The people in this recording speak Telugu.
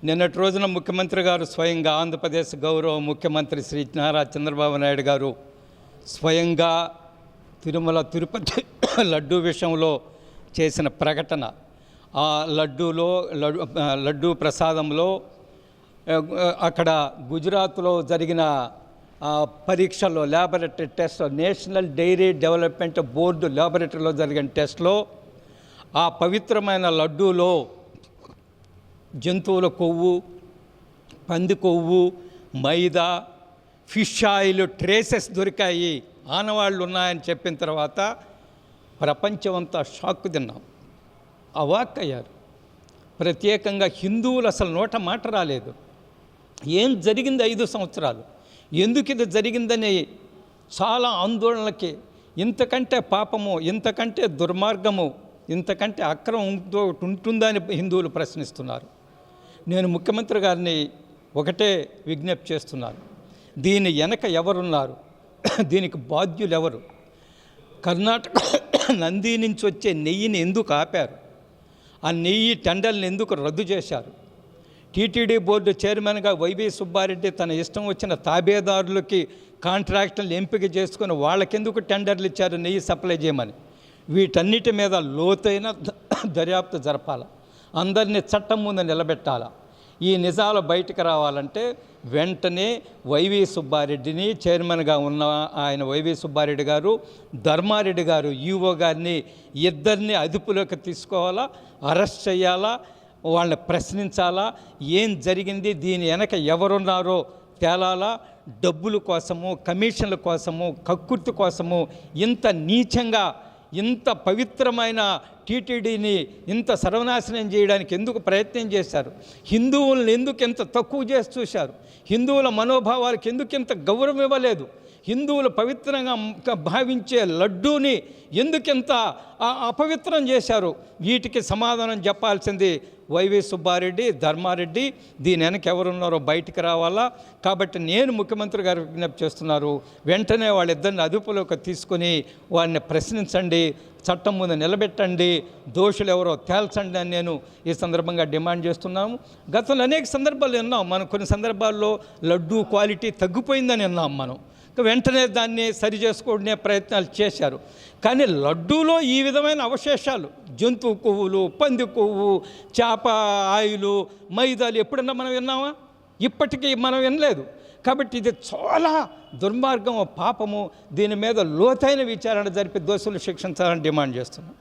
నిన్నటి రోజున ముఖ్యమంత్రి గారు స్వయంగా ఆంధ్రప్రదేశ్ గౌరవ ముఖ్యమంత్రి శ్రీ నారా చంద్రబాబు నాయుడు గారు స్వయంగా తిరుపతి లడ్డూ విషయంలో చేసిన ప్రకటన, ఆ లడ్డూ ప్రసాదంలో అక్కడ గుజరాత్లో జరిగిన పరీక్షల్లో laboratory test, national dairy development board ల్యాబొరేటరీలో జరిగిన టెస్ట్లో ఆ పవిత్రమైన లడ్డూలో జంతువుల కొవ్వు, పంది కొవ్వు, మైదా, ఫిష్ ఆయిల్ ట్రేసెస్ దొరికాయి, ఆనవాళ్ళు ఉన్నాయని చెప్పిన తర్వాత ప్రపంచమంతా షాక్ తిన్నాం, అవాక్కయ్యారు. ప్రత్యేకంగా హిందువులు అసలు నోట మాట రాలేదు. ఏం జరిగింది 5 సంవత్సరాలు, ఎందుకు ఇది జరిగిందని చాలా ఆందోళనలకి, ఇంతకంటే పాపము, ఇంతకంటే దుర్మార్గము, ఇంతకంటే అక్రమం ఉంటుందని హిందువులు ప్రశ్నిస్తున్నారు. నేను ముఖ్యమంత్రి గారిని ఒకటే విజ్ఞప్తి చేస్తున్నాను, దీని వెనక ఎవరున్నారు, దీనికి బాధ్యులు ఎవరు? కర్ణాటక నంది నుంచి వచ్చే నెయ్యిని ఎందుకు ఆపారు? ఆ నెయ్యి టెండర్లను ఎందుకు రద్దు చేశారు? టీటీడీ బోర్డు చైర్మన్గా వైవి సుబ్బారెడ్డి తన ఇష్టం వచ్చిన తాబేదారులకి కాంట్రాక్టులను ఎంపిక చేసుకుని వాళ్ళకెందుకు టెండర్లు ఇచ్చారు నెయ్యి సప్లై చేయమని? వీటన్నిటి మీద లోతైన దర్యాప్తు జరపాలి, అందరినీ చట్టం ముందు నిలబెట్టాలి. ఈ నిజాలు బయటకు రావాలంటే వెంటనే వైవి సుబ్బారెడ్డిని, చైర్మన్గా ఉన్న ఆయన వైవి సుబ్బారెడ్డి గారు, ధర్మారెడ్డి గారు ఈఓ గారిని, ఇద్దరిని అదుపులోకి తీసుకోవాలా, అరెస్ట్ చేయాలా, వాళ్ళని ప్రశ్నించాలా, ఏం జరిగింది, దీని వెనక ఎవరున్నారో తేలాలా. డబ్బుల కోసము, కమిషన్ల కోసము, కక్కుర్తి కోసము ఇంత నీచంగా, ఇంత పవిత్రమైన టీటీడీని ఇంత సర్వనాశనం చేయడానికి ఎందుకు ప్రయత్నం చేశారు? హిందువులను ఎందుకు ఇంత తక్కువ చేసి చూశారు? హిందువుల మనోభావాలకు ఎందుకు ఇంత గౌరవం ఇవ్వలేదు? హిందువులు పవిత్రంగా భావించే లడ్డూని ఎందుకింత అపవిత్రం చేశారు? వీటికి సమాధానం చెప్పాల్సింది వైవి సుబ్బారెడ్డి, ధర్మారెడ్డి. దీని వెనక ఎవరున్నారో బయటికి రావాలా. కాబట్టి నేను ముఖ్యమంత్రి గారు విజ్ఞప్తి చేస్తున్నారు, వెంటనే వాళ్ళిద్దరిని అదుపులోకి తీసుకొని వారిని ప్రశ్నించండి, చట్టం ముందు నిలబెట్టండి, దోషులు ఎవరో తేల్చండి అని నేను ఈ సందర్భంగా డిమాండ్ చేస్తున్నాము. గతంలో అనేక సందర్భాలు విన్నాం మనం, కొన్ని సందర్భాల్లో లడ్డూ క్వాలిటీ తగ్గిపోయిందని విన్నాం మనం. వెంటనే దాన్ని సరి చేసుకునే ప్రయత్నాలు చేశారు. కానీ లడ్డూలో ఈ విధమైన అవశేషాలు, జంతువు కొవ్వులు, పంది కొవ్వు, చేప ఆయిలు, మైదాలు ఎప్పుడన్నా మనం విన్నామా? ఇప్పటికీ మనం వినలేదు. కాబట్టి ఇది చాలా దుర్మార్గం, పాపము. దీని మీద లోతైన విచారణ జరిపి దోషులు శిక్షించాలని డిమాండ్ చేస్తున్నాం.